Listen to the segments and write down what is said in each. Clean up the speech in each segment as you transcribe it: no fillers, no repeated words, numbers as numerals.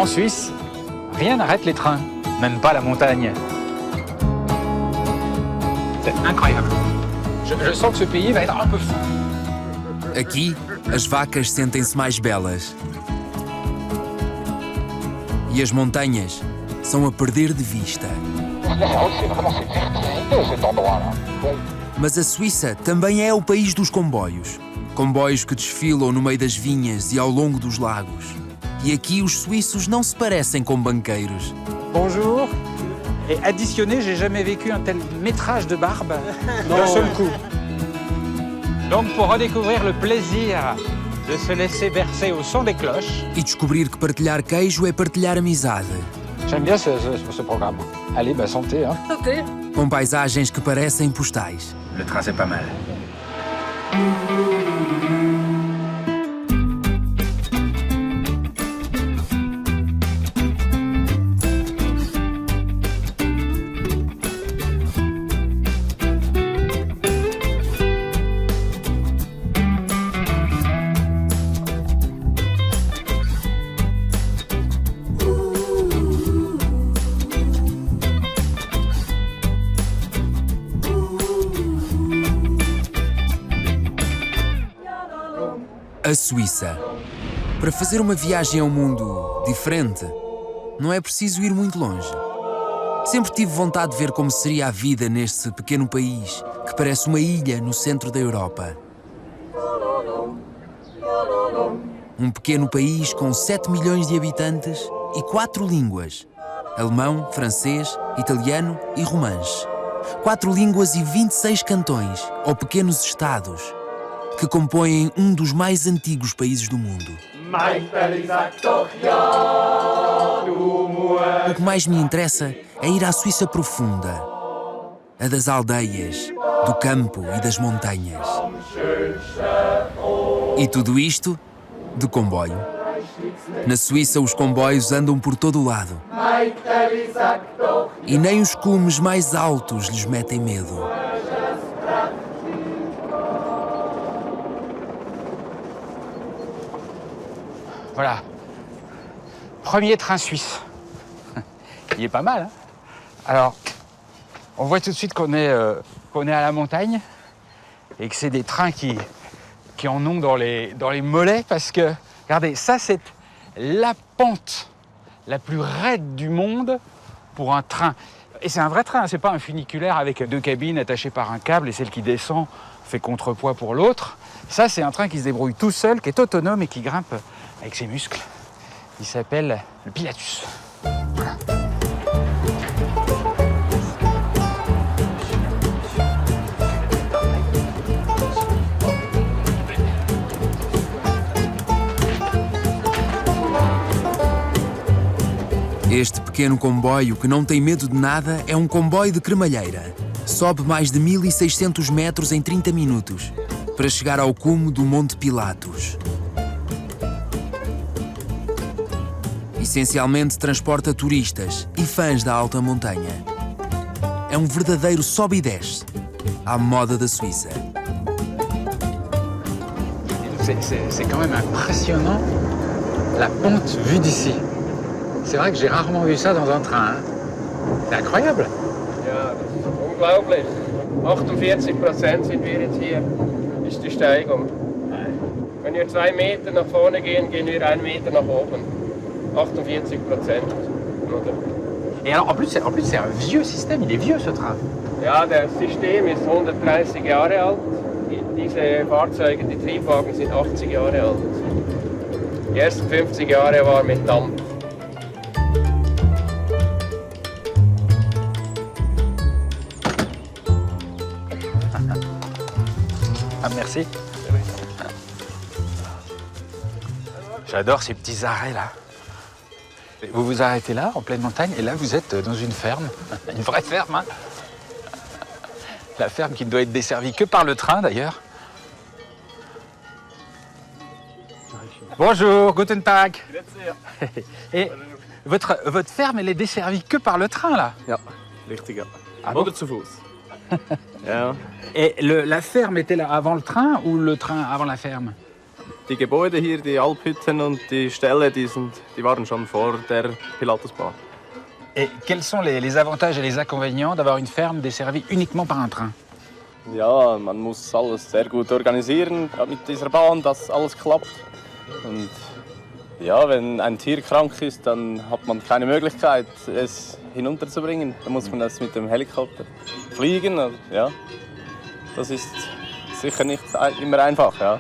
En Suisse, rien n'arrête les trains, même pas la montagne. C'est incroyable. Je sens que ce pays va être un peu fou. Aqui, as vacas sentem-se mais belas. E as montanhas são a perder de vista. Mas a Suíça também é o país dos comboios. Comboios que desfilam no meio das vinhas e ao longo dos lagos. E aqui os suíços não se parecem com banqueiros. Bonjour. Et additionné, j'ai jamais vécu un tel métrage de barbe d'un seul coup. Donc pour redécouvrir le plaisir de se laisser bercer au son des cloches. E descobrir que partilhar queijo é partilhar amizade. J'aime bien ce programme. Allez, santé. Hein. Santé. Com paisagens que parecem postais. Le train, c'est pas mal. A Suíça. Para fazer uma viagem a um mundo diferente, não é preciso ir muito longe. Sempre tive vontade de ver como seria a vida neste pequeno país, que parece uma ilha no centro da Europa. Um pequeno país com 7 milhões de habitantes e 4 línguas: alemão, francês, italiano e romanche. 4 línguas e 26 cantões, ou pequenos estados, que compõem um dos mais antigos países do mundo. O que mais me interessa é ir à Suíça profunda, a das aldeias, do campo e das montanhas. E tudo isto de comboio. Na Suíça, os comboios andam por todo o lado. E nem os cumes mais altos lhes metem medo. Voilà. Premier train suisse. Il est pas mal, hein? Alors, on voit tout de suite qu'on est à la montagne et que c'est des trains qui en ont dans les mollets parce que, regardez, ça c'est la pente la plus raide du monde pour un train. Et c'est un vrai train, c'est pas un funiculaire avec 2 cabines attachées par un câble et celle qui descend fait contrepoids pour l'autre. Ça, c'est un train qui se débrouille tout seul, qui est autonome et qui grimpe avec ses muscles. Il s'appelle le Pilatus. Voilà. Este pequeno comboio que não tem medo de nada é um comboio de cremalheira. Sobe mais de 1600 metros em 30 minutos para chegar ao cume do Monte Pilatus. Essencialmente transporta turistas e fãs da alta montanha. É um verdadeiro sobe e desce, à moda da Suíça. C'est quand même impressionnant la pente vue d'ici. C'est vrai que j'ai rarement vu ça dans un train. Hein. C'est incroyable. Ja, das ist unglaublich. 48% sind wir jetzt hier, ist die Steigung. Wenn wir 2 Meter nach vorne gehen, gehen wir 1 Meter nach oben. 48%. Et alors, en plus, c'est un vieux système. Il est vieux, ce train. Ja, das System ist 130 Jahre alt. Diese Fahrzeuge, die Triebwagen sind 80 Jahre alt. Die ersten 50 Jahre waren mit Dampf. Ah, merci. J'adore ces petits arrêts là. Vous vous arrêtez là, en pleine montagne, et là vous êtes dans une ferme, une vraie ferme. Hein. La ferme qui ne doit être desservie que par le train d'ailleurs. Bonjour, guten Tag. Et votre ferme, elle est desservie que par le train là? Ja, richtig, ja. Ah bon? Oder zu Fuß. Ja. Et la ferme était là avant le train ou le train avant la ferme? Die Gebäude hier, die Alphütten und die Ställe, die waren schon vor der Pilatusbahn. Et quels sont les avantages et les inconvénients d'avoir une ferme desservie uniquement par un train? Ja, man muss alles sehr gut organisieren mit dieser Bahn, dass alles klappt. Und ja, wenn ein Tier krank ist, dann hat man keine Möglichkeit, es hinunterzubringen. Dann muss man es mit dem Helikopter fliegen. Also, ja, das ist sicher nicht immer einfach. Ja.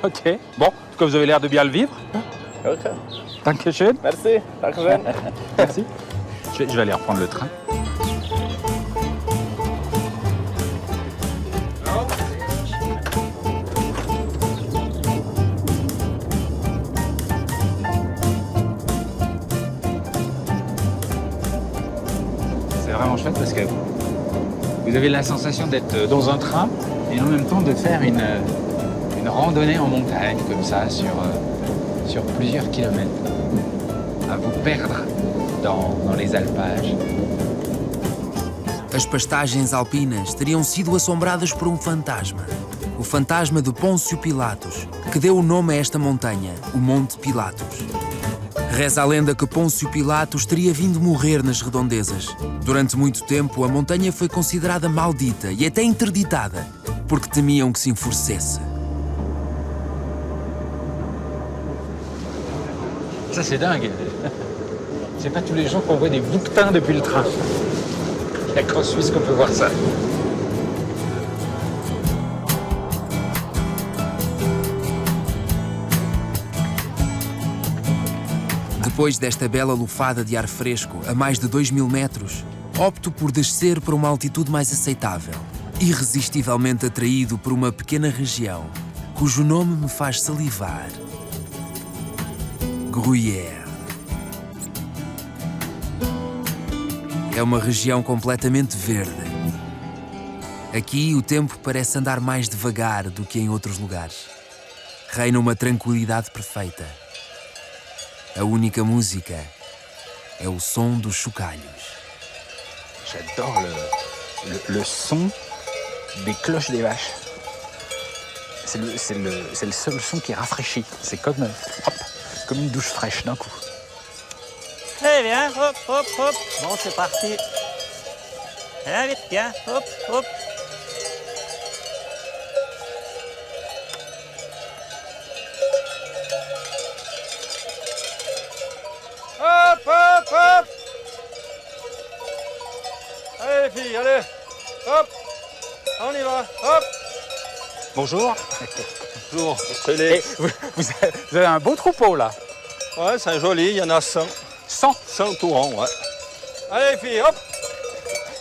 Ok. Bon, en tout cas, vous avez l'air de bien le vivre. Okay. Dankeschön. Merci, danke. Merci. Je vais aller reprendre le train. C'est vraiment chouette parce que vous avez la sensation d'être dans un train et en même temps de faire une randonnée en montagne comme ça sur plusieurs kilomètres, à vous perdre dans les alpages. As pastagens alpinas teriam sido assombradas por um fantasma. O fantasma de Pôncio Pilatos, que deu o nome a esta montanha, o Monte Pilatos. Reza a lenda que Pôncio Pilatos teria vindo morrer nas redondezas. Durante muito tempo, a montanha foi considerada maldita e até interditada, porque temiam que se enfurecesse. Ça, c'est dingue. C'est pas tous les jours qu'on voit des bouquetins depuis le train. Il n'y a qu'en Suisse qu'on peut voir ça. Depois desta bela lufada de ar fresco a mais de 2000 metros, opto por descer para uma altitude mais aceitável, irresistivelmente atraído por uma pequena região, cujo nome me faz salivar. Gruyère. É uma região completamente verde. Aqui o tempo parece andar mais devagar do que em outros lugares. Reina uma tranquilidade perfeita. A única música é o som dos chocalhos. J'adore le son des cloches des vaches. C'est le seul son qui rafraîchit. C'est comme une douche fraîche d'un coup. Allez, viens, hop, hop, hop. Bon, c'est parti. Allez, vite, viens, hop, hop. Hop, hop, hop. Allez les filles, allez. Hop. On y va, hop. Bonjour. Bonjour. Et vous avez un beau troupeau là. Ouais, c'est joli, il y en a 100. 100. 100 tout rond, ouais. Allez les filles, hop.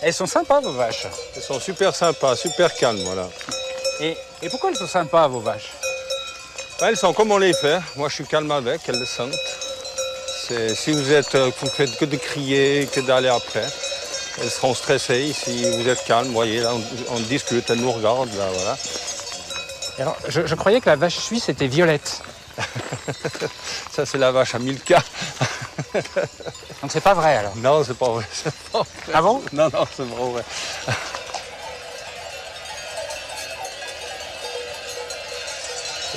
Elles sont sympas vos vaches. Elles sont super sympas, super calmes, voilà. Et pourquoi elles sont sympas vos vaches? Elles sont comme on les fait. Moi, je suis calme avec, elles le sentent. Si vous faites que de crier, que d'aller après, elles seront stressées. Si vous êtes calme, vous voyez, là, on discute, elles nous regardent, là, voilà. Et alors, je croyais que la vache suisse était violette. Ça, c'est la vache à Milka. Donc c'est pas vrai alors? Non, c'est pas vrai. Ah bon? Non, non, c'est pas vrai.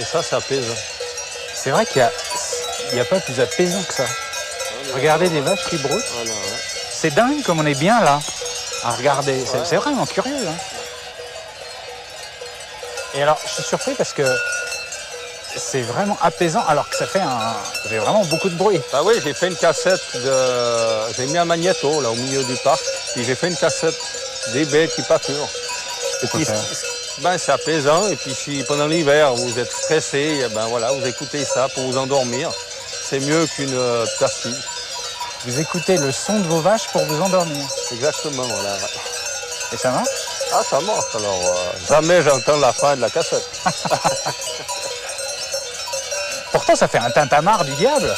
Et ça, c'est apaisant. C'est vrai qu'il n'y a pas plus apaisant que ça. Regardez des vaches qui broutent. Voilà, ouais. C'est dingue comme on est bien là à regarder. C'est vraiment curieux. Hein. Et alors, je suis surpris parce que c'est vraiment apaisant alors que ça fait vraiment beaucoup de bruit. Bah oui, j'ai fait une cassette j'ai mis un magnéto là au milieu du parc, puis j'ai fait une cassette des bêtes qui pâturent. Et puis, c'est apaisant, et puis si pendant l'hiver vous êtes stressé, et ben voilà, vous écoutez ça pour vous endormir. C'est mieux qu'une pastille. Vous écoutez le son de vos vaches pour vous endormir. Exactement, voilà. Et ça marche? Ah, ça marche, alors jamais j'entends la fin de la cassette. Pourtant, ça fait un tintamarre du diable.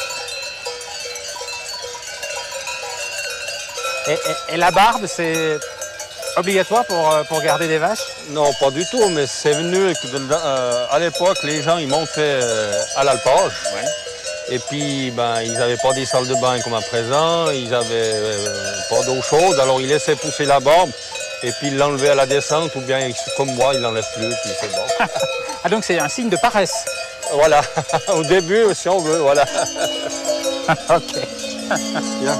Et la barbe, c'est obligatoire pour garder des vaches? Non, pas du tout, mais c'est venu à l'époque, les gens ils montaient à l'alpage. Ouais. Et puis, ben, ils n'avaient pas des salles de bain comme à présent, ils n'avaient pas d'eau chaude, alors ils laissaient pousser la barbe, et puis ils l'enlevaient à la descente, ou bien comme moi, ils l'enlèvent plus, puis c'est bon. Ah, donc c'est un signe de paresse. Voilà, au début, si on veut, voilà. Ok. Bien.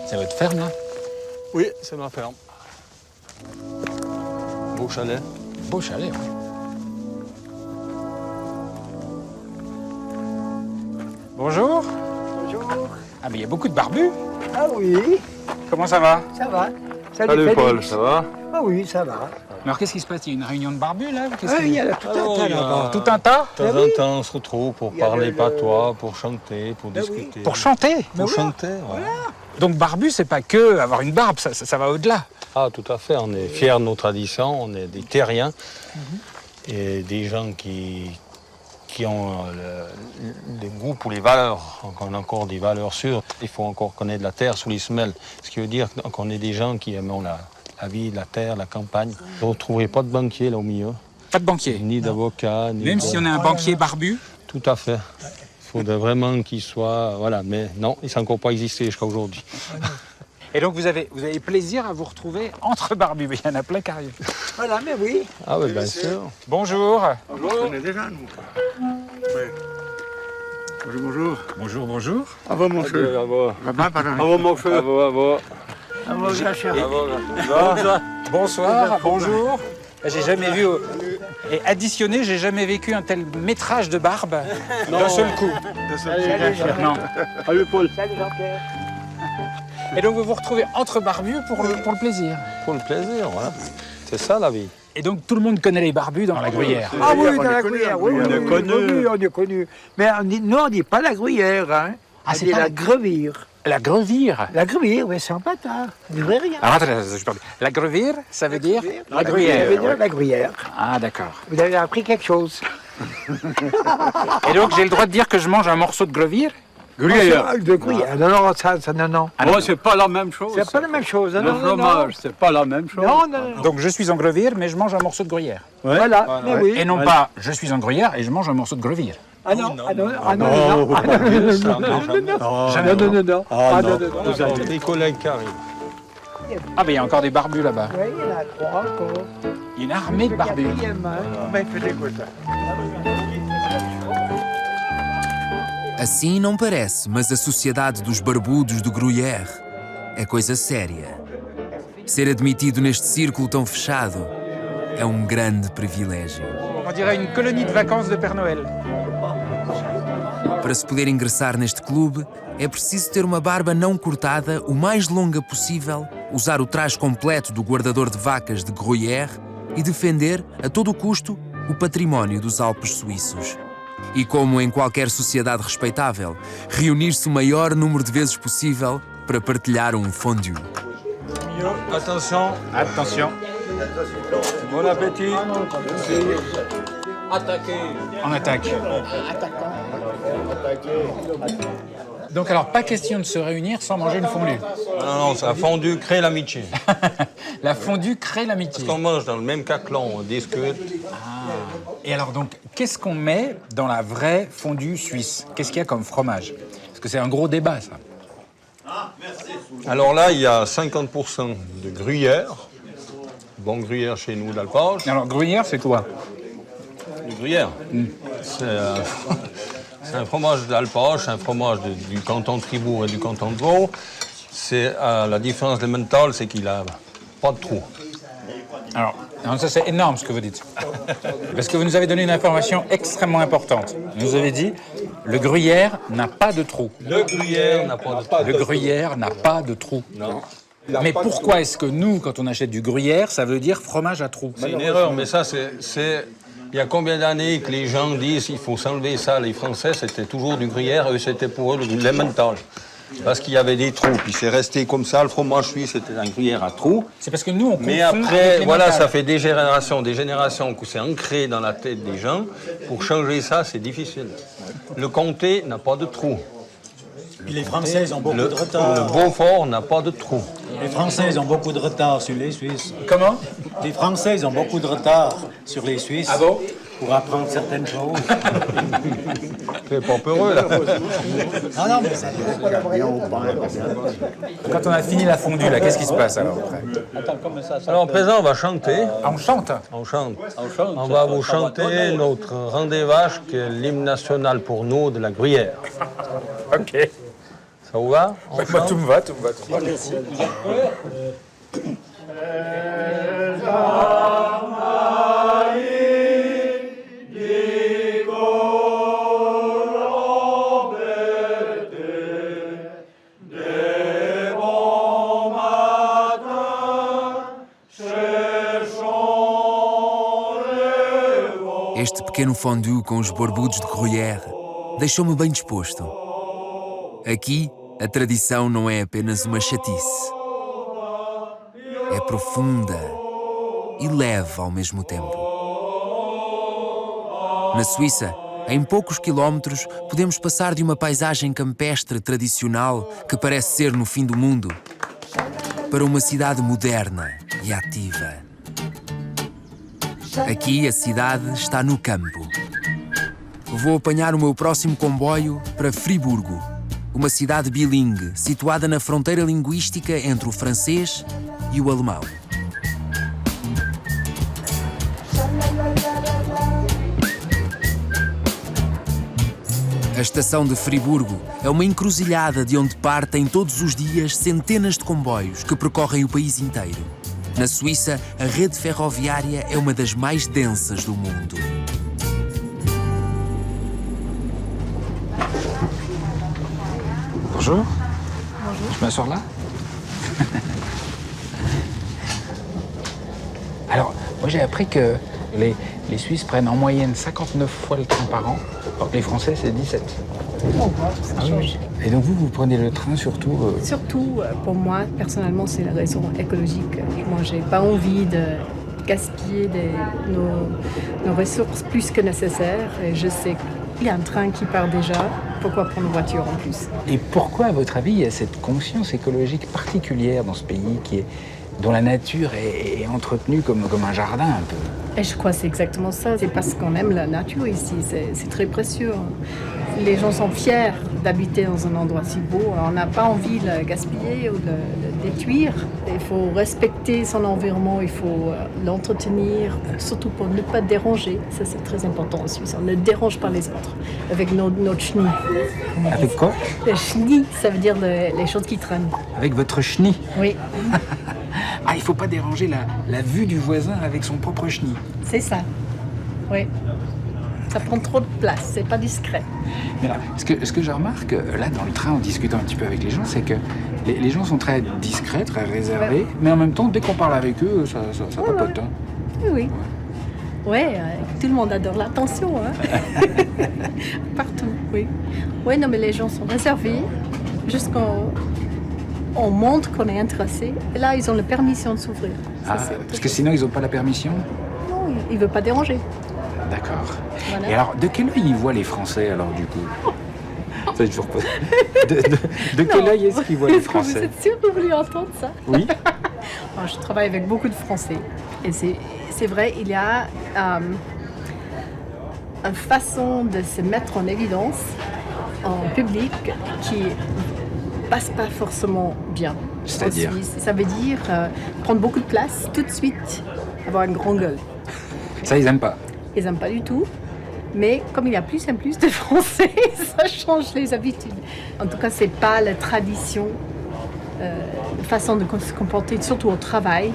C'est votre ferme, là? Oui, c'est ma ferme. Beau chalet. Beau chalet, oui. Bonjour. Bonjour. Ah, mais il y a beaucoup de barbus. Ah oui, Comment ça va? ça va. Salut Félix. Paul, ça va? Ah oui, ça va. Alors, qu'est-ce qui se passe? Il y a une réunion de barbus, là? Qu'est-ce Ah, que- il y a tout un Alors, tas il y a- là-bas. Tout un tas? De temps oui. en temps, on se retrouve pour Il y a parler le- patois, pour chanter, pour Ben oui. discuter. Pour chanter? Pour voilà. chanter, ouais. Donc, barbu, c'est pas que avoir une barbe, ça va au-delà. Ah, tout à fait. On est fiers de nos traditions, on est des terriens et des gens qui ont le goût pour les valeurs. Donc, on a encore des valeurs sûres. Il faut encore connaître la terre sous les semelles. Ce qui veut dire qu'on est des gens qui aiment la vie, la terre, la campagne. Vous ne retrouverez pas de banquier là au milieu, Pas de banquier. ni d'avocat, ni Même de- si on a un banquier barbu. Tout à fait. Il faudrait vraiment qu'il soit... Voilà, mais non, il ne s'est encore pas existé jusqu'à aujourd'hui. Et donc, vous avez plaisir à vous retrouver entre barbus. Il y en a plein qui arrivent. Voilà, mais oui. Ah oui, bien sûr. Bonjour. On connaît déjà, nous. Ouais. Bonjour, bonjour. Bonjour, bonjour. À vous, mon feu. À vous. Va bien, pardon. À vous, mon feu. À vous, à vous. Ah, bon, bien sûr. Bonsoir, bonjour. J'ai jamais vu... Et additionné, j'ai jamais vécu un tel métrage de barbe d'un seul coup. Non. Salut, Paul. Salut Jean-Pierre. Et donc, vous vous retrouvez entre barbus pour le plaisir. Pour le plaisir, voilà. C'est ça, la vie. Et donc, tout le monde connaît les barbus dans la gruyère. Ah oui, on dans est la connu, gruyère, on oui, est oui, oui, connu. oui, on est connu. Mais nous, on dit pas la gruyère, hein. Ah, On c'est dit pas la la- grevire. La grevire. La grevire, oui, c'est en bâtard. Vous verrez rien. Alors, attendez, je parle. La grevire, ça veut dire la Ça veut gruyère. dire la gruyère. Ah, d'accord. Vous avez appris quelque chose. Et donc, j'ai le droit de dire que je mange un morceau de gruyère? Ah, de gruyère. Non, non, ça, non, non. c'est pas la même chose. C'est pas la même chose. hein, Le non, non, non. fromage, c'est pas la même chose. Non, non, non. Donc, je suis en gruyère, mais je mange un morceau de gruyère. Voilà, mais oui. Et non pas, je suis en gruyère et je mange un morceau de gruyère. Ah non, ah non, ah non, non, non, ah non, non, non, non, non, non, non, non, non, non, ah non, non, non. Vous avez des collègues qui arrivent. Ah, ben il y a encore des barbus là-bas. Oui, il y en a trois encore. Il y a une armée de barbus. Quatrième, hein. Bem, fez coisa. Assim não parece, mas a sociedade dos barbudos de Gruyère é coisa séria. Ser admitido neste círculo tão fechado é um grande privilégio. On dirait une colonie de vacances de Père Noël. Para se poder ingressar neste clube, é preciso ter uma barba não cortada o mais longa possível, usar o traje completo do guardador de vacas de Gruyère e defender, a todo custo, o património dos Alpes suíços. E como em qualquer sociedade respeitável, reunir-se o maior número de vezes possível para partilhar um fondue. Attention, Attention, bon appétit. on attaque. Donc alors, pas question de se réunir sans manger une fondue. Non, non, ça fondu crée l'amitié. La fondue crée l'amitié. Parce qu'on mange dans le même caclon, on discute. Et alors donc, qu'est-ce qu'on met dans la vraie fondue suisse? Qu'est-ce qu'il y a comme fromage? Parce que c'est un gros débat, ça. Alors là, il y a 50% de gruyère. Bon gruyère chez nous d'alpage. Alors, gruyère, c'est quoi? Du gruyère. C'est c'est un fromage d'alpage, c'est un fromage du canton de Fribourg et du canton de Vaud. C'est la différence de mental, c'est qu'il a pas de trou. Alors, non, ça c'est énorme ce que vous dites. Parce que vous nous avez donné une information extrêmement importante. Vous nous avez dit, le gruyère n'a pas de trou. Le gruyère n'a pas de trou. Le gruyère n'a pas de trou. Non. Mais pourquoi est-ce que nous, quand on achète du gruyère, ça veut dire fromage à trou? C'est une erreur, mais ça, c'est... Il y a combien d'années que les gens disent qu'il faut s'enlever ça? Les Français, c'était toujours du gruyère, eux, c'était pour eux l'emmental. Parce qu'il y avait des trous, puis c'est resté comme ça. Le fromage suisse, c'était un gruyère à trous. C'est parce que nous, on confond Mais avec après, les voilà, mentales. ça fait des générations que c'est ancré dans la tête des gens. Pour changer ça, c'est difficile. Le comté n'a pas de trou. Puis les Français ont beaucoup Le de retard. Beaufort n'a pas de trou. Les Français ont beaucoup de retard sur les Suisses. Comment? Les Français ont beaucoup de retard sur les Suisses Ah bon? pour apprendre certaines choses. fais pas peureux, là. Non, non, mais ça Quand on a fini la fondue, là, qu'est-ce qui se passe alors après? Alors, à présent, on va chanter. Ah, on chante? On chante. On va vous chanter notre Rang des Vaches, qui est l'hymne national pour nous de la Gruyère. Ok. Ça vous va? Moi, tout me va, tout me va, tout me va. Este pequeno fondue com os barbudos de Gruyère deixou-me bem disposto. Aqui, a tradição não é apenas uma chatice. É profunda e leve ao mesmo tempo. Na Suíça, em poucos quilómetros, podemos passar de uma paisagem campestre tradicional que parece ser no fim do mundo para uma cidade moderna e ativa. Aqui a cidade está no campo. Vou apanhar o meu próximo comboio para Friburgo, uma cidade bilingue situada na fronteira linguística entre o francês e o alemão. A estação de Friburgo é uma encruzilhada de onde partem todos os dias centenas de comboios que percorrem o país inteiro. Na Suíça, a rede ferroviária é uma das mais densas do mundo. Bonjour. Bonjour. Je m'assois là. Alors, moi j'ai appris que les Suisses prennent en moyenne 59 fois le train par an, alors que les Français c'est 17. Ça change. Et donc vous prenez le train surtout Surtout, pour moi, personnellement, c'est la raison écologique. Moi, j'ai pas envie de gaspiller nos ressources plus que nécessaire. Et je sais qu'il y a un train qui part déjà. Pourquoi prendre une voiture en plus? Et pourquoi, à votre avis, il y a cette conscience écologique particulière dans ce pays dont la nature est entretenue comme un jardin un peu? Et je crois que c'est exactement ça. C'est parce qu'on aime la nature ici. C'est très précieux. Les gens sont fiers d'habiter dans un endroit si beau. On n'a pas envie de le gaspiller ou de le détruire. Il faut respecter son environnement, il faut l'entretenir, surtout pour ne pas déranger. Ça, c'est très important en Suisse. On ne dérange pas les autres avec notre chenille. Avec quoi? Le chenille, ça veut dire les choses qui traînent. Avec votre chenille? Oui. Ah, il ne faut pas déranger la vue du voisin avec son propre chenille. C'est ça. Oui. Ça prend trop de place, c'est pas discret. Mais là, ce que je remarque, là, dans le train, en discutant un petit peu avec les gens, c'est que les gens sont très discrets, très réservés, ouais. Mais en même temps, dès qu'on parle avec eux, ça papote. Hein. Oui. Ouais, tout le monde adore l'attention, hein. Partout, oui. Oui, non, mais les gens sont réservés, jusqu'on montre qu'on est intéressé. Et là, ils ont la permission de s'ouvrir. Ah, parce que sinon, ils n'ont pas la permission? Non, ils ne veulent pas déranger. D'accord. Voilà. Et alors, de quel œil ils voient les Français, alors, du coup? Ça, toujours pas... De quel œil est-ce qu'ils voient les Français? Vous êtes sûr que vous voulez entendre ça? Oui. Alors, je travaille avec beaucoup de Français. Et c'est vrai, il y a une façon de se mettre en évidence en public qui passe pas forcément bien. C'est-à-dire? Ça veut dire prendre beaucoup de place, tout de suite avoir une grande gueule. Ça, ils n'aiment pas? Ils n'aiment pas du tout. Mais comme il y a plus en plus de Français, ça change les habitudes. En tout cas, c'est pas la tradition, la façon de se comporter, surtout au travail,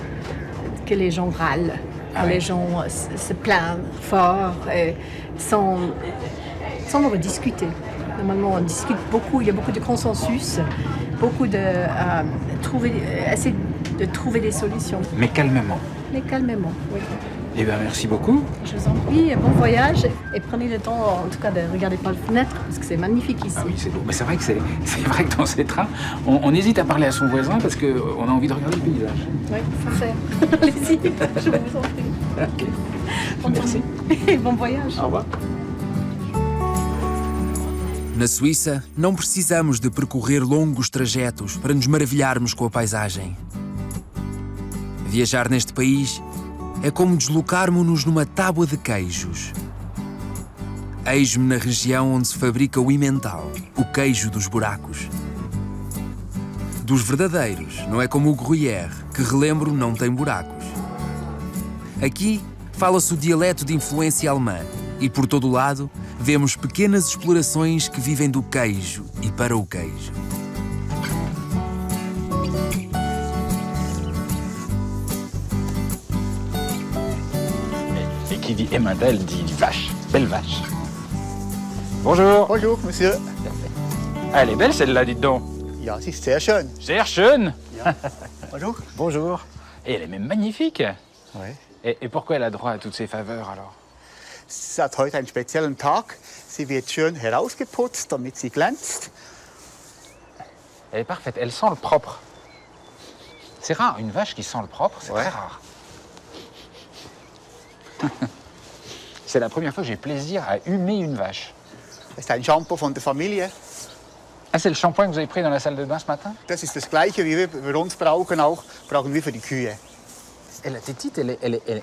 que les gens râlent, que les gens se plaignent fort, sans rediscuter. Normalement, on discute beaucoup, il y a beaucoup de consensus, beaucoup de essayer de trouver des solutions. Mais calmement. Mais calmement, oui. Eh bien, merci beaucoup. Je vous en prie, bon voyage et prenez le temps, en tout cas, de regarder par la fenêtre parce que c'est magnifique ici. Ah oui, c'est beau. Mais c'est vrai que dans ces trains, on hésite à parler à son voisin parce qu'on a envie de regarder le paysage. Oui, ça fait. Allez-y, je vous en prie. Ok. Merci. Et bon voyage. Au revoir. Na Suíça, não precisamos de percorrer longos trajetos para nos maravilharmos com a paisagem. Viajar neste país é como deslocarmos-nos numa tábua de queijos. Eis-me na região onde se fabrica o emmental, o queijo dos buracos. Dos verdadeiros, não é como o Gruyère, que, relembro, não tem buracos. Aqui fala-se o dialeto de influência alemã e, por todo o lado, vemos pequenas explorações que vivem do queijo e para o queijo. Et qui dit Emmental dit vache, belle vache. Bonjour. Bonjour, monsieur. Ah, elle est belle celle-là, dites donc. Ja, sie ist sehr schön. Sehr schön. Bonjour. Bonjour. Et elle est même magnifique. Oui. Et pourquoi elle a droit à toutes ces faveurs alors? Sie hat heute einen speziellen Tag. Sie wird schön herausgeputzt, damit sie glänzt. Elle est parfaite, elle sent le propre. C'est rare, une vache qui sent le propre, c'est très rare. C'est la première fois que j'ai plaisir à humer une vache. Das ist ein Shampoo von der Familie. Ah, c'est le shampoing que vous avez pris dans la salle de bain ce matin? Das ist das Gleiche, wie wir für uns brauchen, brauchen wir für die Kühe. Et la tétite,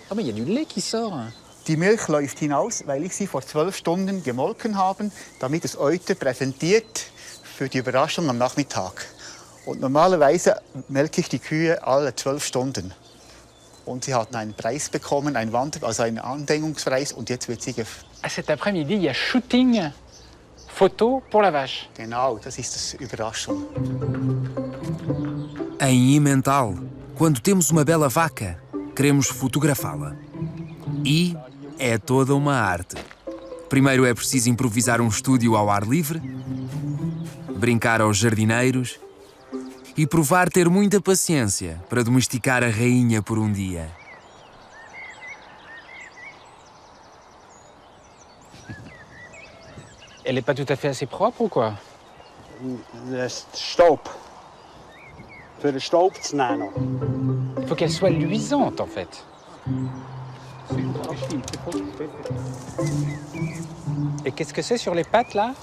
Oh, mais il y a du lait qui sort. Die Milch läuft hinaus, weil ich sie vor 12 Stunden gemolken habe, damit es Euter präsentiert für die Überraschung am Nachmittag. Und normalerweise melke ich die Kühe alle 12 Stunden. Und sie hatten einen Preis bekommen, einen Andenkungspreis, und jetzt wird sie Ah, cet après-midi, il y a shooting photo pour la vache. Genau, das ist das Überraschung. Em Emmental, quando temos uma bela vaca, queremos fotografá-la. E é toda uma arte. Primeiro é preciso improvisar um estúdio ao ar livre, brincar aos jardineiros e provar ter muita paciência para domesticar a rainha por um dia. Elle n'est pas tout à fait assez propre ou quoi? Das Staub. Für den Staub zu nehmen. Il faut qu'elle soit luisante en fait. Et qu'est-ce que c'est sur les pattes là?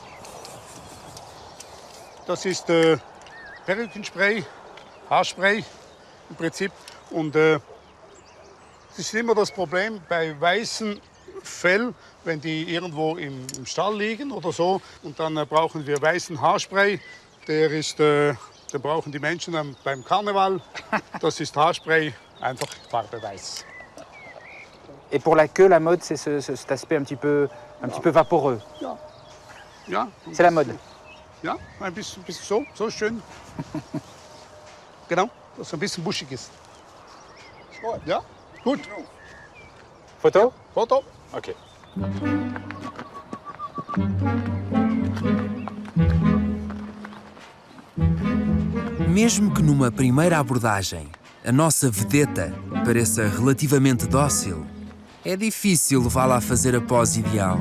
Das ist Perückenspray, Haarspray im Prinzip. Und das ist immer das Problem bei weißen Fell, wenn die irgendwo im Stall liegen oder so. Und dann brauchen wir weißen Haarspray. Den brauchen die Menschen beim Karneval. Das ist Haarspray, einfach Farbe weiß. Et pour la queue, la mode, c'est cet aspect un petit peu vaporeux. Ja. Ja. C'est la mode. Ja, ein bisschen so schön. Genau, dass es ein bisschen buschig ist. Ja, gut. Photo? Foto. Ok. Mesmo que numa primeira abordagem a nossa vedeta pareça relativamente dócil, é difícil levá-la a fazer a pose ideal.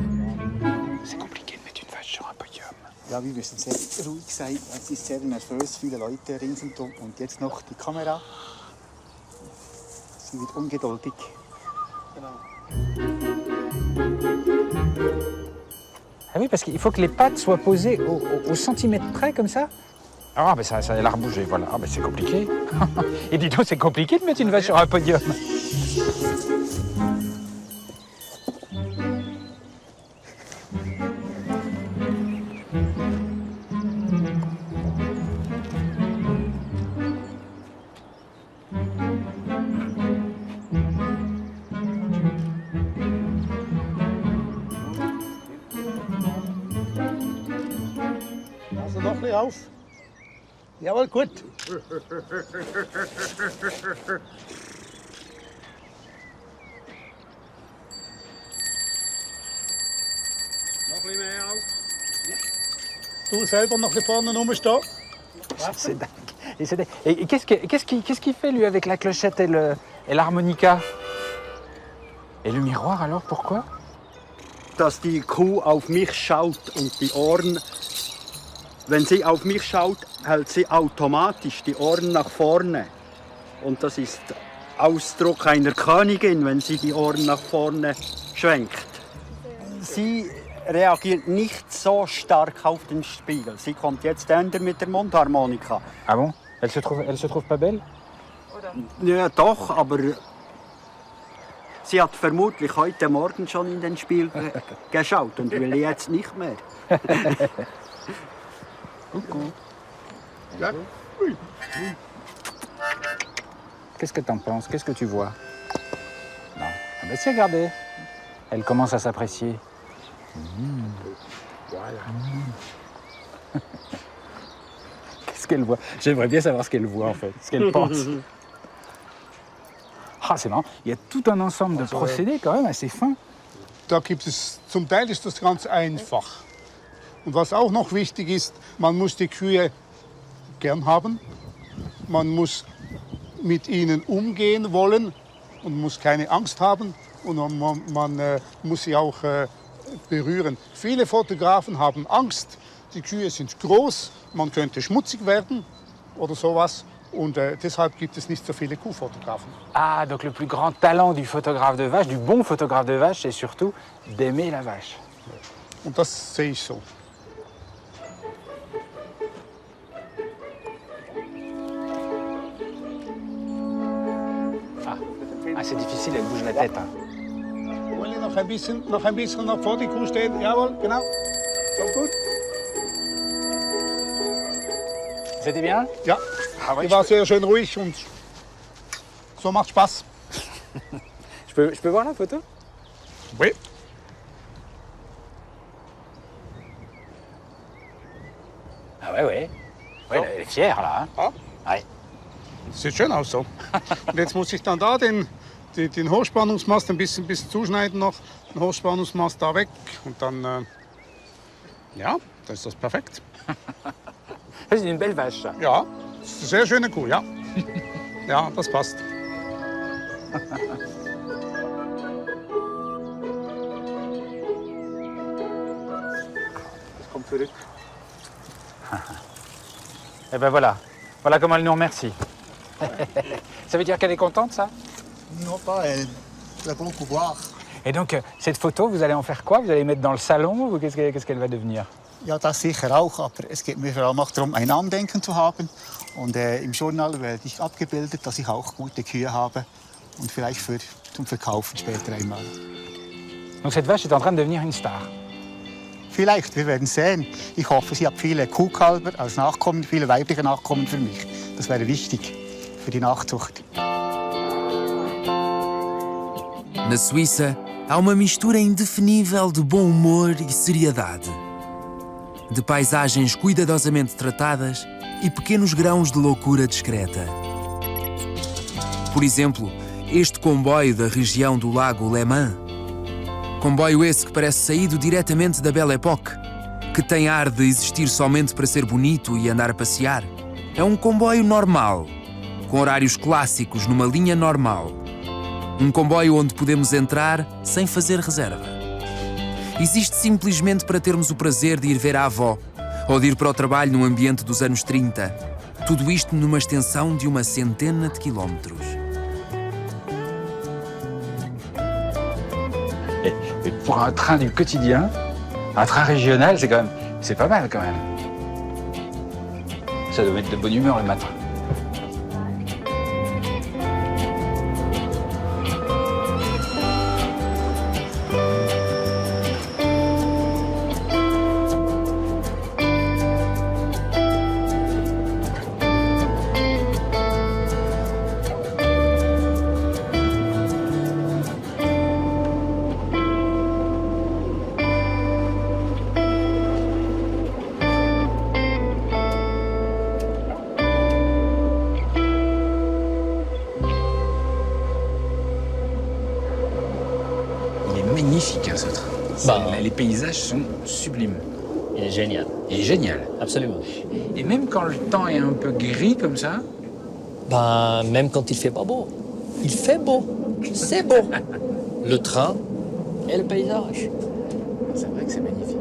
C'est compliqué de mettre une vache sur un podium. Ja, wir müssen sehr ruhig sein. Es ist sehr nervös, viele Leute ringsum. Und jetzt noch die Kamera. Sie wird ungeduldig. Ah oui, parce qu'il faut que les pattes soient posées au centimètre près, comme ça. Ah, ben ça a l'air bougé, voilà. Ah, ben c'est compliqué. Et dis donc, c'est compliqué de mettre une vache sur un podium. Also noch ein bisschen auf. Jawohl, gut. Noch ein bisschen mehr auf. Du selber noch ein bisschen vorne rumstehen. C'est dingue. Et qu'est-ce qu'il fait, lui, avec la clochette et l'harmonica? Et le miroir, alors, pourquoi? Dass die Kuh auf mich schaut und die Ohren, wenn sie auf mich schaut, hält sie automatisch die Ohren nach vorne. Und das ist Ausdruck einer Königin, wenn sie die Ohren nach vorne schwenkt. Sie reagiert nicht so stark auf den Spiegel. Sie kommt jetzt ändern mit der Mundharmonika. Ah bon? Elle se trouve pas belle? Ja, doch, aber Sie hat vermutlich heute Morgen schon in den Spiegel geschaut und will jetzt nicht mehr. Coucou. Ja. Oui. Qu'est-ce que t'en penses? Qu'est-ce que tu vois? Non. Ah ben si, regardez. Elle commence à s'apprécier. Voilà. Qu'est-ce qu'elle voit? J'aimerais bien savoir ce qu'elle voit en fait, ce qu'elle pense. Ah, c'est marrant. Il y a tout un ensemble de procédés quand même assez fins. Da gibt es, zum Teil ist das ganz einfach. Und was auch noch wichtig ist, man muss die Kühe gern haben. Man muss mit ihnen umgehen wollen und muss keine Angst haben. Und man muss sie auch berühren. Viele Fotografen haben Angst. Die Kühe sind groß, man könnte schmutzig werden oder sowas. Und deshalb gibt es nicht so viele Kuhfotografen. Ah, donc le plus grand talent du photographe de vache, du bon photographe de vache, c'est surtout d'aimer la vache. Und das sehe ich so. Ah, c'est difficile, elle bouge la tête. Hein. Wollen wir noch ein bisschen nach vor die Kuh stehen? Jawohl, genau. So gut. C'était bien? Ja, Ah ouais, die war sehr schön ruhig und so macht Spaß. je peux voir la photo? Oui. Ah ouais, ouais. Ouais, elle est fière là. Hein? Ja. Ouais. Sieht schön aus so. Und jetzt muss ich dann da den Hochspannungsmast ein bisschen zuschneiden noch. Den Hochspannungsmast da weg und dann, ja, dann ist das perfekt. C'est une belle vache. Ça. Ja, das ist eine sehr schöne Kuh, ja. Ja, das passt. Et ben voilà. Voilà comment elle nous remercie. Ça veut dire qu'elle est contente, ça? Non, pas, elle va beaucoup boire. Et donc, cette photo, vous allez en faire quoi? Vous allez mettre dans le salon ou qu'est-ce qu'elle va devenir? Ja, das sicher auch, aber es geht mir vor allem auch darum, ein Andenken zu haben. Und im Journal werde ich abgebildet, dass ich auch gute Kühe habe und vielleicht zum Verkaufen später einmal. Donc cette vache est en train de devenir une star. Vielleicht, wir werden sehen. Ich hoffe, sie hat viele Kuhkalber als Nachkommen, viele weibliche Nachkommen für mich. Das wäre wichtig für die Nachzucht. Na Suíça, há uma mistura indefinível de bom humor e seriedade. De paisagens cuidadosamente tratadas e pequenos grãos de loucura discreta. Por exemplo, este comboio da região do Lago Léman. Comboio esse que parece saído diretamente da Belle Époque, que tem ar de existir somente para ser bonito e andar a passear. É um comboio normal, com horários clássicos numa linha normal. Um comboio onde podemos entrar sem fazer reserva. Existe simplesmente para termos o prazer de ir ver a avó ou de ir para o trabalho num ambiente dos anos 30. Tudo isto numa extensão de uma centena de quilómetros. Et pour un train du quotidien, un train régional, c'est pas mal quand même. Ça doit mettre de bonne humeur le matin. Magnifique hein, ce train. Les paysages sont sublimes. Il est génial. Il est génial. Absolument. Et même quand le temps est un peu gris comme ça? Même quand il fait pas beau. Il fait beau. C'est beau. Le train et le paysage. C'est vrai que c'est magnifique.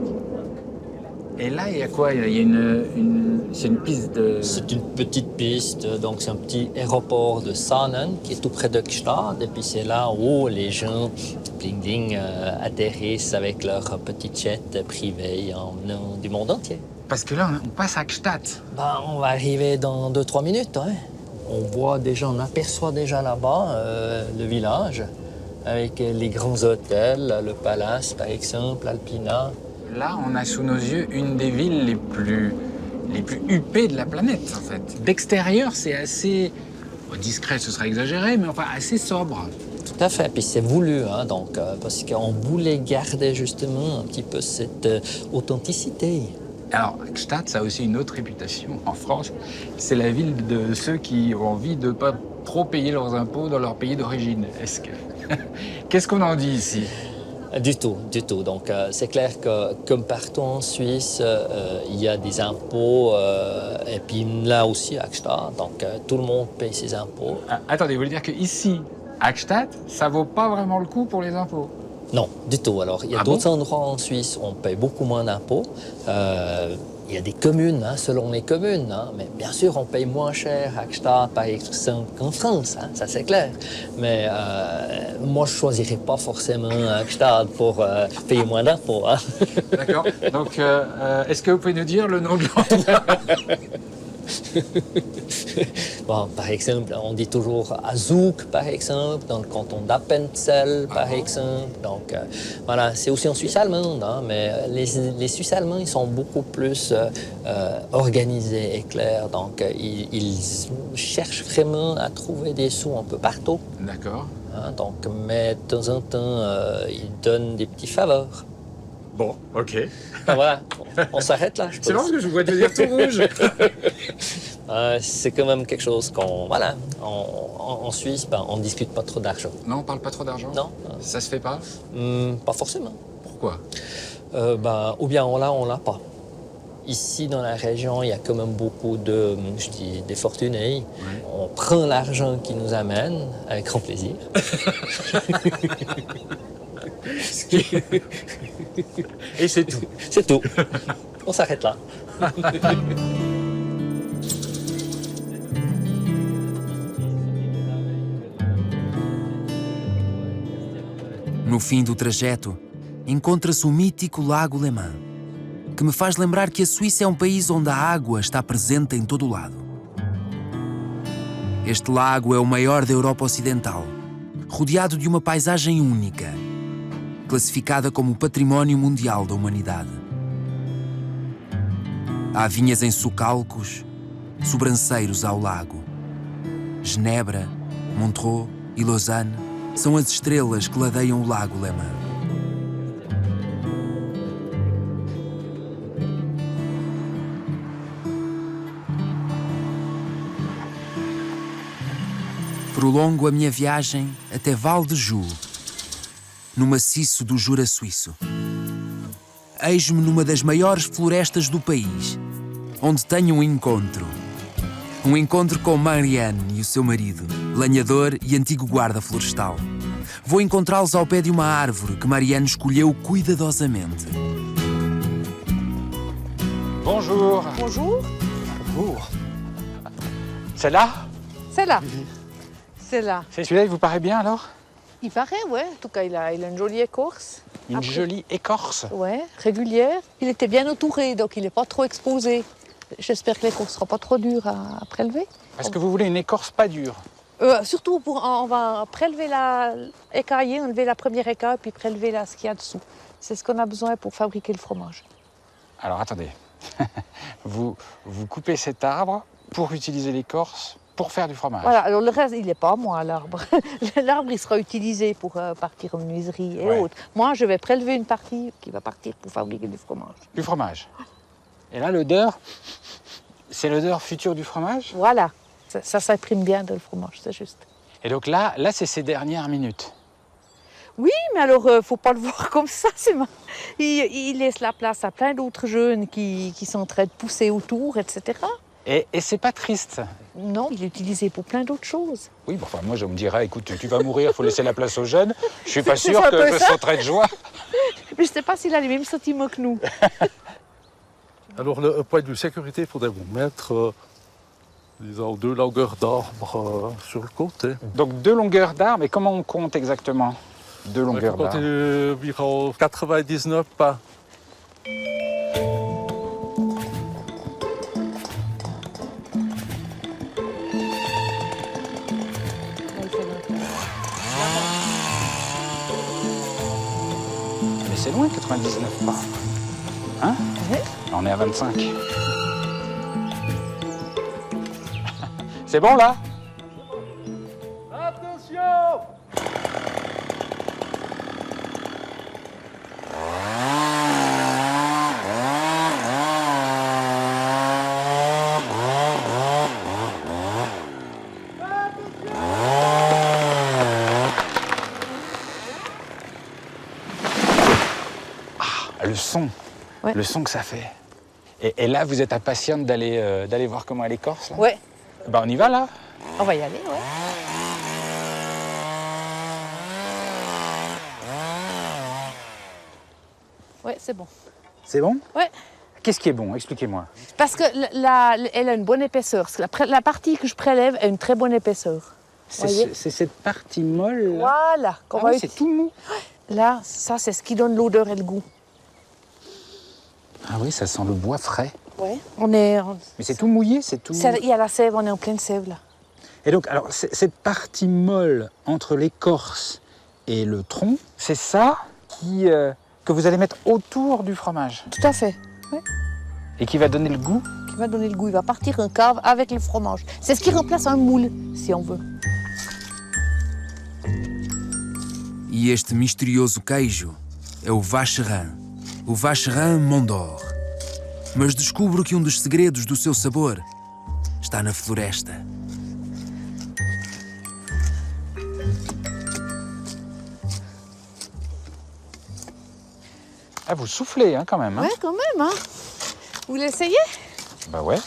Et là, il y a quoi? Il y a c'est une piste de... C'est une petite piste, donc c'est un petit aéroport de Saanen qui est tout près de Gstaad. Et puis c'est là où les gens, bling bling, atterrissent avec leur petit jet privé du monde entier. Parce que là, on passe à Gstaad. On va arriver dans 2-3 minutes. Hein. On voit déjà, on aperçoit déjà là-bas le village. avec les grands hôtels, le Palace par exemple, Alpina. Là, on a sous nos yeux une des villes les plus huppées de la planète, en fait. D'extérieur, c'est assez discret, ce serait exagéré, mais enfin assez sobre. Tout à fait, puis c'est voulu, hein, donc, parce qu'on voulait garder justement un petit peu cette authenticité. Alors, Gstaad, ça a aussi une autre réputation en France. C'est la ville de ceux qui ont envie de ne pas trop payer leurs impôts dans leur pays d'origine. Qu'est-ce qu'on en dit ici? Du tout, du tout. Donc, c'est clair que, comme partout en Suisse, il y a des impôts, et puis là aussi, à Gstaad, donc tout le monde paye ses impôts. Ah, attendez, vous voulez dire qu'ici, à Gstaad, ça vaut pas vraiment le coup pour les impôts? Non, du tout. Alors, il y a d'autres endroits en Suisse où on paye beaucoup moins d'impôts. Il y a des communes, hein, selon les communes, hein, mais bien sûr, on paye moins cher à Gstaad, par exemple, qu'en France, hein, ça c'est clair. Mais moi, je ne choisirais pas forcément Gstaad pour payer moins d'impôts. Hein. D'accord. Donc, est-ce que vous pouvez nous dire le nom de l'endroit? Bon, par exemple, on dit toujours Azouk, par exemple, dans le canton d'Appenzell, par exemple. Donc, voilà, c'est aussi en Suisse allemande, hein, mais les Suisses allemands, ils sont beaucoup plus organisés et clairs. Donc, ils cherchent vraiment à trouver des sous un peu partout. D'accord. Hein, donc, mais de temps en temps, ils donnent des petits faveurs. Bon, ok. Ben voilà, on s'arrête là. C'est parce que je vois devenir tout rouge. C'est quand même quelque chose qu'on... Voilà, en Suisse, ben, on ne discute pas trop d'argent. Non, on parle pas trop d'argent? Non. Ça se fait pas? Pas forcément. Pourquoi? Ou bien on l'a pas. Ici, dans la région, il y a quand même beaucoup de, je dis, des fortunés. Ouais. On prend l'argent qui nous amène avec grand plaisir. Et c'est tout. C'est tout. On s'arrête là. No fim do trajeto, encontra-se o mítico Lago Léman, que me faz lembrar que a Suíça é um país onde a água está presente em todo o lado. Este lago é o maior da Europa Ocidental, rodeado de uma paisagem única, classificada como Património Mundial da Humanidade. Há vinhas em socalcos, sobranceiros ao lago. Genebra, Montreux e Lausanne são as estrelas que ladeiam o Lago Léman. Prolongo a minha viagem até Val de Joux, no maciço do Jura suíço. Eis-me numa das maiores florestas do país, onde tenho um encontro. Um encontro com Marianne e o seu marido, lenhador e antigo guarda florestal. Vou encontrá-los ao pé de uma árvore que Marianne escolheu cuidadosamente. Bonjour. Bonjour. Bonjour. C'est là? C'est là. C'est là. Celui-là, il vous paraît bien alors? Il paraît, ouais. En tout cas, il a une jolie écorce. Une jolie écorce? Ouais, régulière. Il était bien entouré, donc il n'est pas trop exposé. J'espère que l'écorce ne sera pas trop dure à prélever. Est-ce que vous voulez une écorce pas dure? Surtout, on va prélever écailler, enlever la première écaille, puis prélever ce qu'il y a dessous. C'est ce qu'on a besoin pour fabriquer le fromage. Alors attendez, vous coupez cet arbre pour utiliser l'écorce pour faire du fromage. Voilà, alors le reste, il n'est pas à moi, l'arbre. L'arbre, il sera utilisé pour partir en menuiserie et autres. Moi, je vais prélever une partie qui va partir pour fabriquer du fromage. Du fromage. Et là, l'odeur, c'est l'odeur future du fromage? Voilà, ça s'imprime bien dans le fromage, c'est juste. Et donc là c'est ces dernières minutes. Oui, mais alors, il ne faut pas le voir comme ça. Il laisse la place à plein d'autres jeunes qui sont en train de pousser autour, etc. Et c'est pas triste? Non, il est utilisé pour plein d'autres choses. Oui, bon, enfin, moi, je me dirais, écoute, tu vas mourir, il faut laisser la place aux jeunes. Je suis pas sûr que sauterait de joie. Mais je ne sais pas s'il a les mêmes sentiments que nous. Alors, le point de vue sécurité, il faudrait vous mettre, disons, 2 longueurs d'arbre sur le côté. Donc 2 longueurs d'arbre, et comment on compte exactement 2 longueurs d'arbre? Il faut compter environ 99 pas. c'est loin, 99 pas. Hein? Ouais. On est à 25. C'est bon, là? Attention! Le son. Ouais. Le son que ça fait. Et là, vous êtes impatiente d'aller voir comment elle est corse, là? Ouais. Ben, on y va, là? On va y aller, ouais. Ouais, c'est bon. C'est bon? Ouais. Qu'est-ce qui est bon? Expliquez-moi. Parce que elle a une bonne épaisseur. La partie que je prélève a une très bonne épaisseur. Voyez. C'est cette partie molle, là? Voilà. Ah oui, c'est tout mou. Là, ça, c'est ce qui donne l'odeur et le goût. Ah oui, ça sent le bois frais. Ouais. Mais c'est tout mouillé, c'est tout... Il y a la sève, on est en pleine sève, là. Et donc, alors, cette partie molle entre l'écorce et le tronc, c'est ça que vous allez mettre autour du fromage? Tout à fait. Ouais. Et qui va donner le goût? Qui va donner le goût. Il va partir un cave avec le fromage. C'est ce qui remplace un moule, si on veut. E este misterioso queijo é o Vacherin. O Vacherin Mont d'Or. Mas descubro que dos segredos do seu sabor está na floresta. Ah, vous soufflez, hein, quand même. Hein? Ouais, quand même, hein. Vous l'essayez? Bah ouais.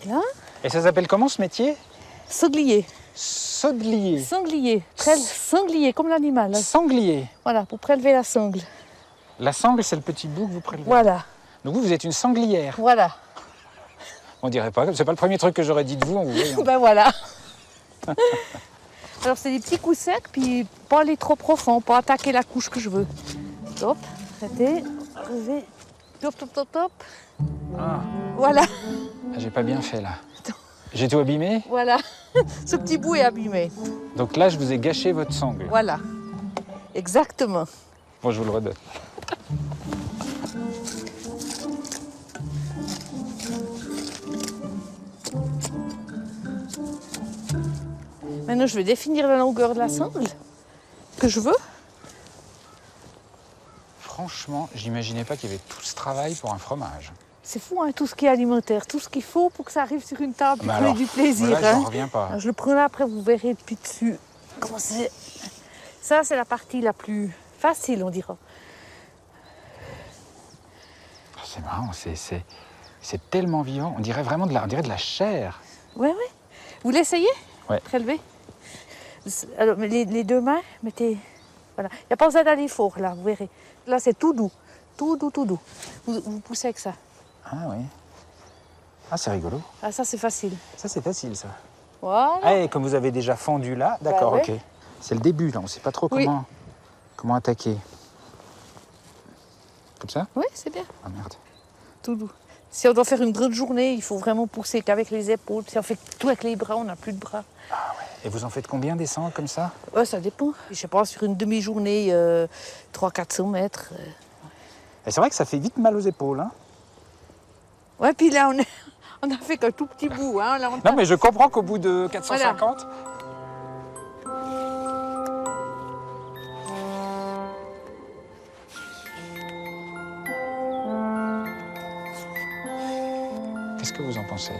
Là. Et ça s'appelle comment, ce métier? Sanglier. Sanglier. Sanglier. Sanglier, comme l'animal. Sanglier. Voilà, pour prélever la sangle. La sangle, c'est le petit bout que vous prélevez. Voilà. Donc vous êtes une sanglière. Voilà. On dirait pas, c'est pas le premier truc que j'aurais dit de vous en vous voyant. Ben voilà. Alors c'est des petits coups secs, puis pas aller trop profond, pas attaquer la couche que je veux. Top, arrêtez, relevez, top, top, top, top. Ah. Voilà. Ah, j'ai pas bien fait là. J'ai tout abîmé? Voilà. Ce petit bout est abîmé. Donc là, je vous ai gâché votre sangle. Voilà. Exactement. Bon, je vous le redonne. Maintenant, je vais définir la longueur de la sangle que je veux. Franchement, j'imaginais pas qu'il y avait tout ce travail pour un fromage. C'est fou, hein, tout ce qui est alimentaire, tout ce qu'il faut pour que ça arrive sur une table, pour alors, du plaisir. voilà, j'en hein. reviens pas. Alors, je le prends là, après vous verrez depuis dessus comment c'est. Ça, c'est la partie la plus facile, on dira. C'est marrant, c'est tellement vivant. On dirait vraiment de la chair. Ouais, ouais. Vous l'essayez? Ouais. Prélever. Alors, les deux mains, mettez... Voilà. Il n'y a pas besoin d'aller fort, là, vous verrez. Là, c'est tout doux. Tout doux, tout doux. Vous poussez avec ça. Ah oui. Ah, c'est rigolo. Ah, ça, c'est facile. Ça, c'est facile, ça. Voilà. Ah, et comme vous avez déjà fendu là, d'accord, ouais. ok. C'est le début, là. On ne sait pas trop Oui. comment attaquer. Comme ça? Oui, c'est bien. Ah, merde. Tout doux. Si on doit faire une grande journée, il faut vraiment pousser qu'avec les épaules. Si on fait tout avec les bras, on n'a plus de bras. Ah ouais. Et vous en faites combien des cendres comme ça? Ouais, ça dépend. Je sais pas, sur une demi-journée, 300-400 mètres. Et c'est vrai que ça fait vite mal aux épaules, hein? Ouais, puis là, on a fait qu'un tout petit bout. Hein. Là, Non, mais je comprends qu'au bout de 450... Voilà. Qu'est-ce que vous en pensez?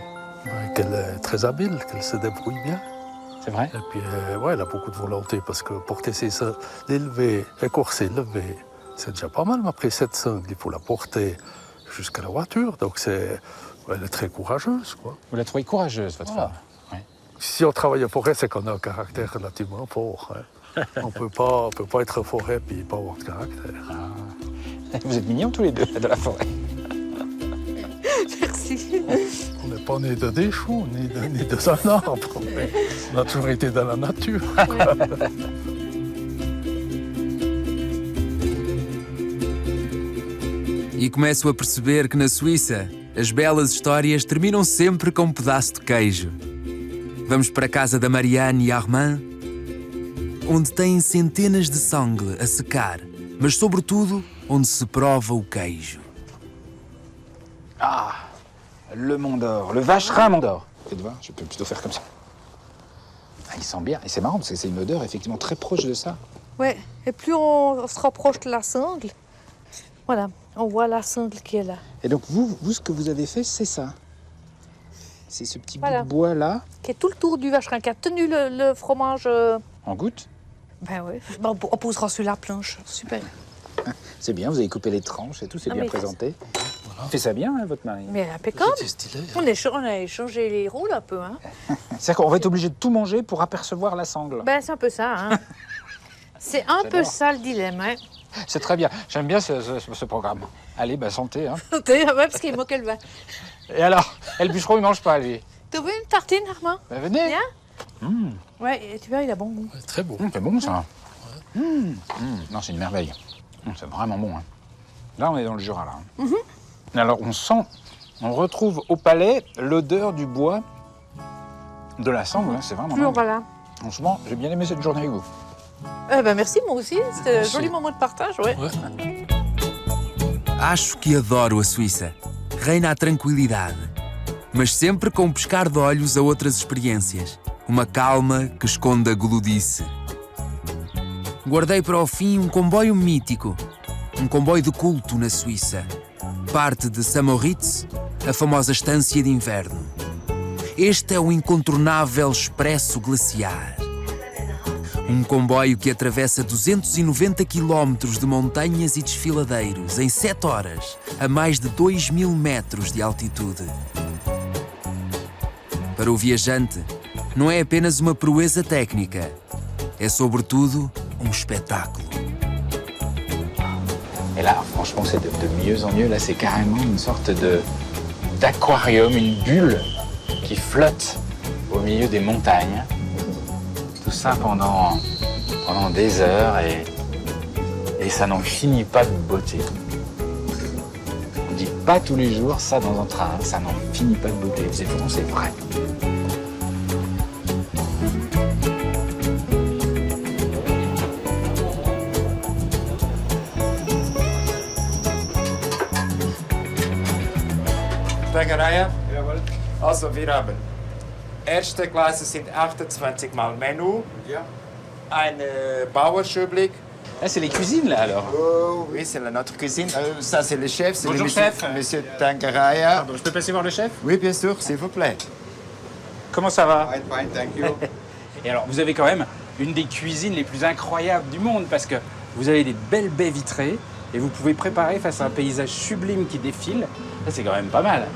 Qu'elle est très habile, qu'elle se débrouille bien. C'est vrai? Et puis, ouais, elle a beaucoup de volonté parce que porter ses seins, l'élever, écorcer, lever, c'est déjà pas mal. Mais après cette sangle, il faut la porter jusqu'à la voiture. Donc, elle est très courageuse, quoi. Vous la trouvez courageuse, votre femme? Ouais. Si on travaille en forêt, c'est qu'on a un caractère relativement fort. Hein. On peut pas être en forêt et pas avoir de caractère. Ah. Vous êtes mignons tous les deux de la forêt. Merci. On n'est pas nés de des choux, ni de un arbre. Mais on a toujours été dans la nature. E começo a perceber que na Suíça as belas histórias terminam sempre com pedaço de queijo. Vamos para a casa da Marianne e Armand, onde têm centenas de sangle a secar mas sobretudo onde se prova o queijo. Ah, le Mont d'Or, le vacherin Mont d'Or. Faites voir, je peux plutôt faire comme ça. Ah, il sent bien, et c'est marrant parce que c'est une odeur effectivement très proche de ça. Ouais, et plus on se rapproche de la sangle, voilà, on voit la sangle qui est là. Et donc vous ce que vous avez fait, c'est ça. C'est ce petit bout Voilà. de bois là. Qui est tout le tour du vacherin, qui a tenu le fromage. En goutte. Ben oui, bon, on posera sur la planche, super. C'est bien, vous avez coupé les tranches et tout, c'est Ah, bien mais présenté. Il fait ça bien, hein, votre mari. Mais impeccable. On a échangé les rôles un peu, hein. C'est-à-dire qu'on va être obligé de tout manger pour apercevoir la sangle. Ben c'est un peu ça, hein. C'est un peu J'adore. ça le dilemme, hein. C'est très bien, j'aime bien ce programme. Allez, bah santé. Hein. Ouais, parce qu'il moquait le vin. Et alors, et le bûcheron, il mange pas, lui. Tu veux une tartine, Armand? Bah, venez. Viens. Ouais, et tu vois, il a bon goût. Très beau. C'est bon, ça. Non, c'est une merveille. C'est vraiment bon. Hein. Là, on est dans le Jura, là. Alors, on retrouve au palais l'odeur du bois, de la sangle. Hein, c'est vraiment Toujours, dingue. voilà. Franchement, j'ai bien aimé cette journée avec vous. Ben merci, moi aussi. C'était un joli moment de partage, ouais. Acho que adoro a Suíça. Reina a tranquilidade. Mas sempre com pescar de olhos a outras experiências. Uma calma que esconde a guludice. Guardei para o fim um comboio mítico. Um comboio de culto na Suíça. Parte de Samoritz, a famosa estância de inverno. Este é o incontornável Expresso Glaciar. Um comboio que atravessa 290 quilómetros de montanhas e desfiladeiros em 7 horas, a mais de 2.000 metros de altitude. Para o viajante, não é apenas uma proeza técnica, é sobretudo um espetáculo. Et là, franchement, c'est de mieux en mieux. Là, c'est carrément une sorte d'aquarium, une bulle qui flotte au milieu des montagnes. Tout ça pendant des heures et ça n'en finit pas de beauté. On dit pas tous les jours ça dans un train, ça n'en finit pas de beauté. C'est pourtant c'est vrai. Bäckereien? Jawohl. Also, wir haben erste Klasse sind 28 mal Menü. Ja. Eine Bauernschublik. Là, c'est les cuisines, là, alors. Oui, c'est notre cuisine. Ça, c'est le chef. C'est Bonjour, monsieur, chef. Monsieur Tangaraya. Je peux passer voir le chef? Oui, bien sûr, s'il vous plaît. Comment ça va? Fine, fine, thank you. Et alors, vous avez quand même une des cuisines les plus incroyables du monde parce que vous avez des belles baies vitrées et vous pouvez préparer face à un paysage sublime qui défile. Ça, c'est quand même pas mal.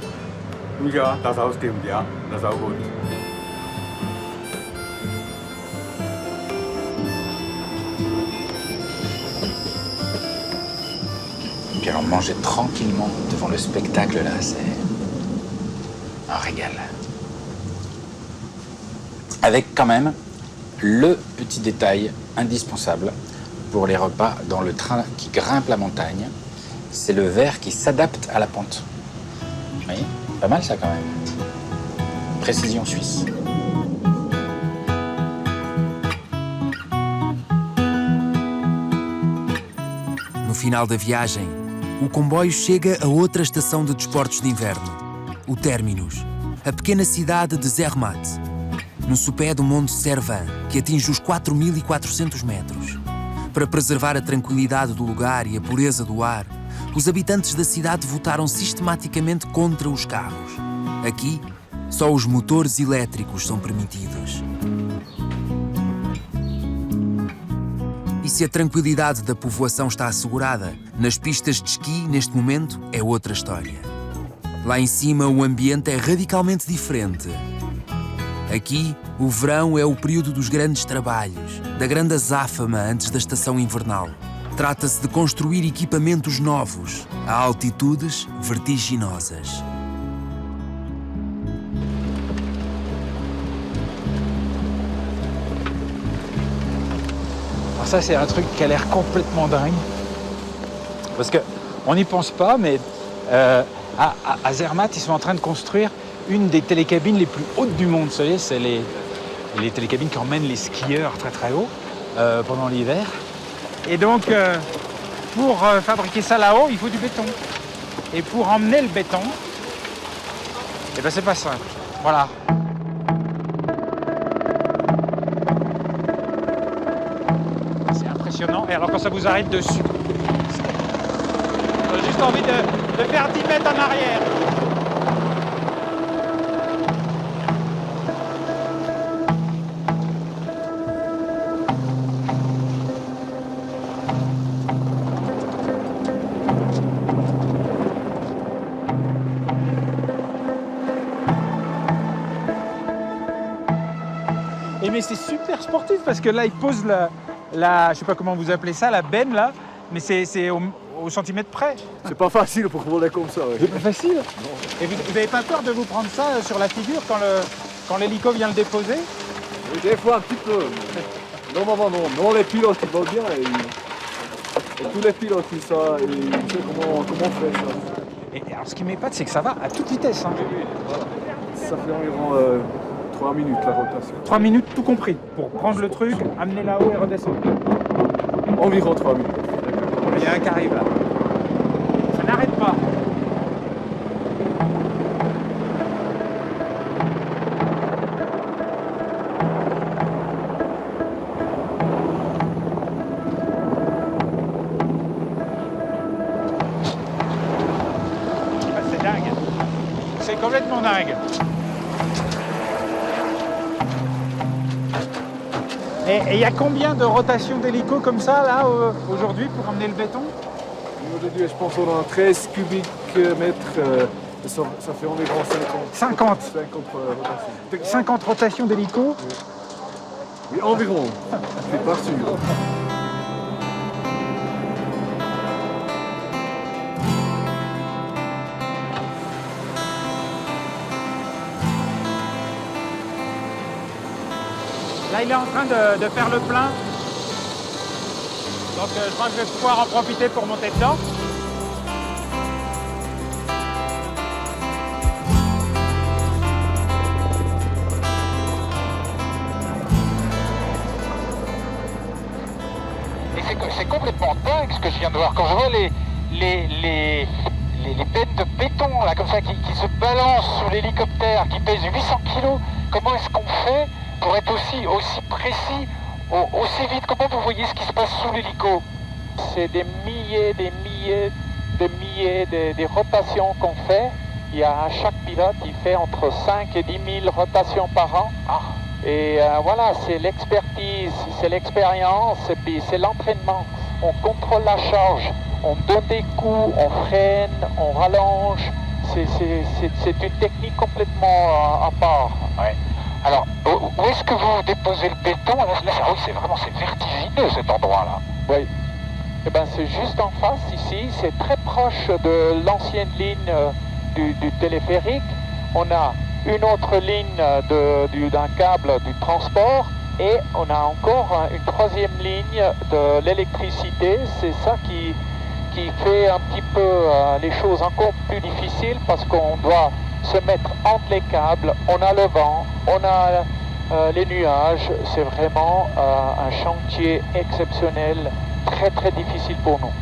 Ja, das auch stimmt, ja. Das ist auch gut. Et puis alors, manger tranquillement devant le spectacle, là, c'est un régal. Avec quand même le petit détail indispensable pour les repas dans le train qui grimpe la montagne, c'est le verre qui s'adapte à la pente. Vous voyez? Pas mal ça quand même. Précision suisse. No final da viagem, o comboio chega a outra estação de desportos de inverno, o Terminus, a pequena cidade de Zermatt, no sopé do Monte Cervin, que atinge os 4.400 metros. Para preservar a tranquilidade do lugar e a pureza do ar, os habitantes da cidade votaram sistematicamente contra os carros. Aqui, só os motores elétricos são permitidos. E se a tranquilidade da povoação está assegurada, nas pistas de esqui, neste momento, é outra história. Lá em cima, o ambiente é radicalmente diferente. Aqui, o verão é o período dos grandes trabalhos, da grande azáfama antes da estação invernal. Trata-se de construir equipamentos novos, a altitudes vertiginosas. Alors ça, c'est un truc qui a l'air complètement dingue. Parce qu'on n'y pense pas, mais à Zermatt, ils sont en train de construire une des télécabines les plus hautes du monde. Vous savez, c'est les télécabines qui emmènent les skieurs très très haut pendant l'hiver. Et donc, pour fabriquer ça là-haut, il faut du béton. Et pour emmener le béton, eh ben c'est pas simple. Voilà. C'est impressionnant. Et alors quand ça vous arrive dessus, j'ai juste envie de faire 10 mètres en arrière. Mais c'est super sportif parce que là, il pose la je sais pas comment vous appelez ça, la benne là, mais c'est au centimètre près. C'est pas facile pour voler comme ça. C'est pas facile. Non. Et vous n'avez pas peur de vous prendre ça sur la figure quand l'hélico vient le déposer? Oui, des fois un petit peu. Normalement non. Non, les pilotes ils vont bien et tous les pilotes ils savent comment faire ça. Et alors ce qui m'épate, c'est que ça va à toute vitesse. Hein. Oui, voilà. Ça fait environ 3 minutes la rotation. 3 minutes tout compris, pour prendre le truc, amener là-haut et redescendre. Environ 3 minutes. Il y a un qui arrive là. Ça n'arrête pas. C'est dingue. C'est complètement dingue. Et il y a combien de rotations d'hélico comme ça, là, aujourd'hui, pour emmener le béton? Aujourd'hui, je pense qu'on a 13 cubiques mètres. Ça fait environ 50 rotations. 50 rotations d'hélico? Oui, environ. Je suis pas sûr. Là, il est en train de faire le plein. Donc, je crois que je vais pouvoir en profiter pour monter dedans. Et c'est complètement dingue ce que je viens de voir. Quand je vois les bennes de béton là, comme ça, qui se balancent sur l'hélicoptère, qui pèsent 800 kg, comment est-ce qu'on fait pour être aussi précis, aussi vite? Comment vous voyez ce qui se passe sous l'hélico? C'est des milliers de rotations qu'on fait. Il y a chaque pilote, il fait entre 5 et 10 000 rotations par an. Et voilà, c'est l'expertise, c'est l'expérience, et puis c'est l'entraînement. On contrôle la charge, on donne des coups, on freine, on rallonge. C'est une technique complètement à part. Ouais. Alors, où est-ce que vous déposez le béton? Là, c'est vertigineux cet endroit-là. Oui. Eh ben, c'est juste en face ici, c'est très proche de l'ancienne ligne du téléphérique. On a une autre ligne d'un câble du transport et on a encore une troisième ligne de l'électricité. C'est ça qui fait un petit peu les choses encore plus difficiles parce qu'on doit se mettre entre les câbles, on a le vent, on a les nuages. C'est vraiment un chantier exceptionnel, très très difficile pour nous.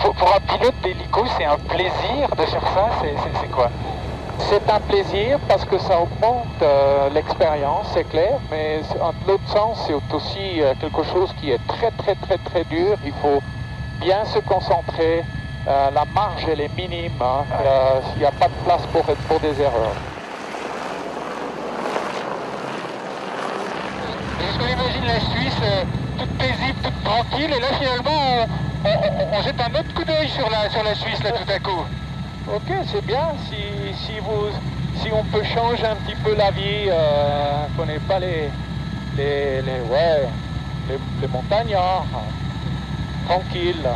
Pour un pilote d'hélico, c'est un plaisir de faire ça, c'est quoi? C'est un plaisir parce que ça augmente l'expérience, c'est clair, mais en l'autre sens, c'est aussi quelque chose qui est très très très très dur. Il faut bien se concentrer, la marge elle est minime, hein. Il n'y a pas de place pour des erreurs. Est-ce qu'on imagine la Suisse toute paisible, toute tranquille, et là finalement on jette un autre coup d'œil sur la Suisse là tout à coup? Ok, c'est bien, si on peut changer un petit peu la vie, qu'on n'ait pas les montagnards, tranquilles.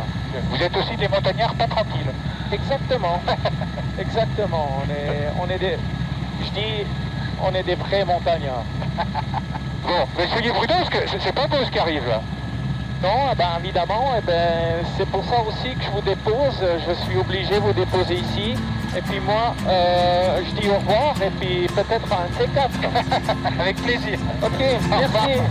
Vous êtes aussi des montagnards pas tranquilles. Exactement, exactement, on est des vrais montagnards. Bon, mais soyez prudents parce que c'est pas beau ce qui arrive là. Non, évidemment, c'est pour ça aussi que je vous dépose. Je suis obligé de vous déposer ici. Et puis moi, je dis au revoir et puis peut-être un C4. Avec plaisir. Ok, merci.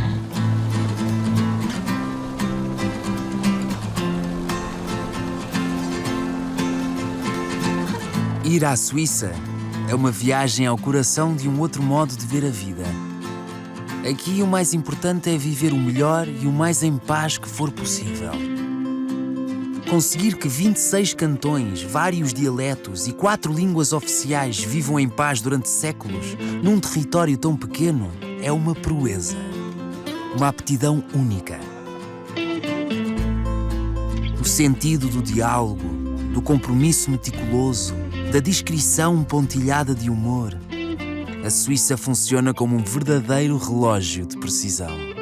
Ir à Suíça é uma viagem ao coração de um outro modo de ver a vida. Aqui o mais importante é viver o melhor e o mais em paz que for possível. Conseguir que 26 cantões, vários dialetos e 4 línguas oficiais vivam em paz durante séculos num território tão pequeno é uma proeza. Uma aptidão única. O sentido do diálogo, do compromisso meticuloso, da discrição pontilhada de humor. A Suíça funciona como um verdadeiro relógio de precisão.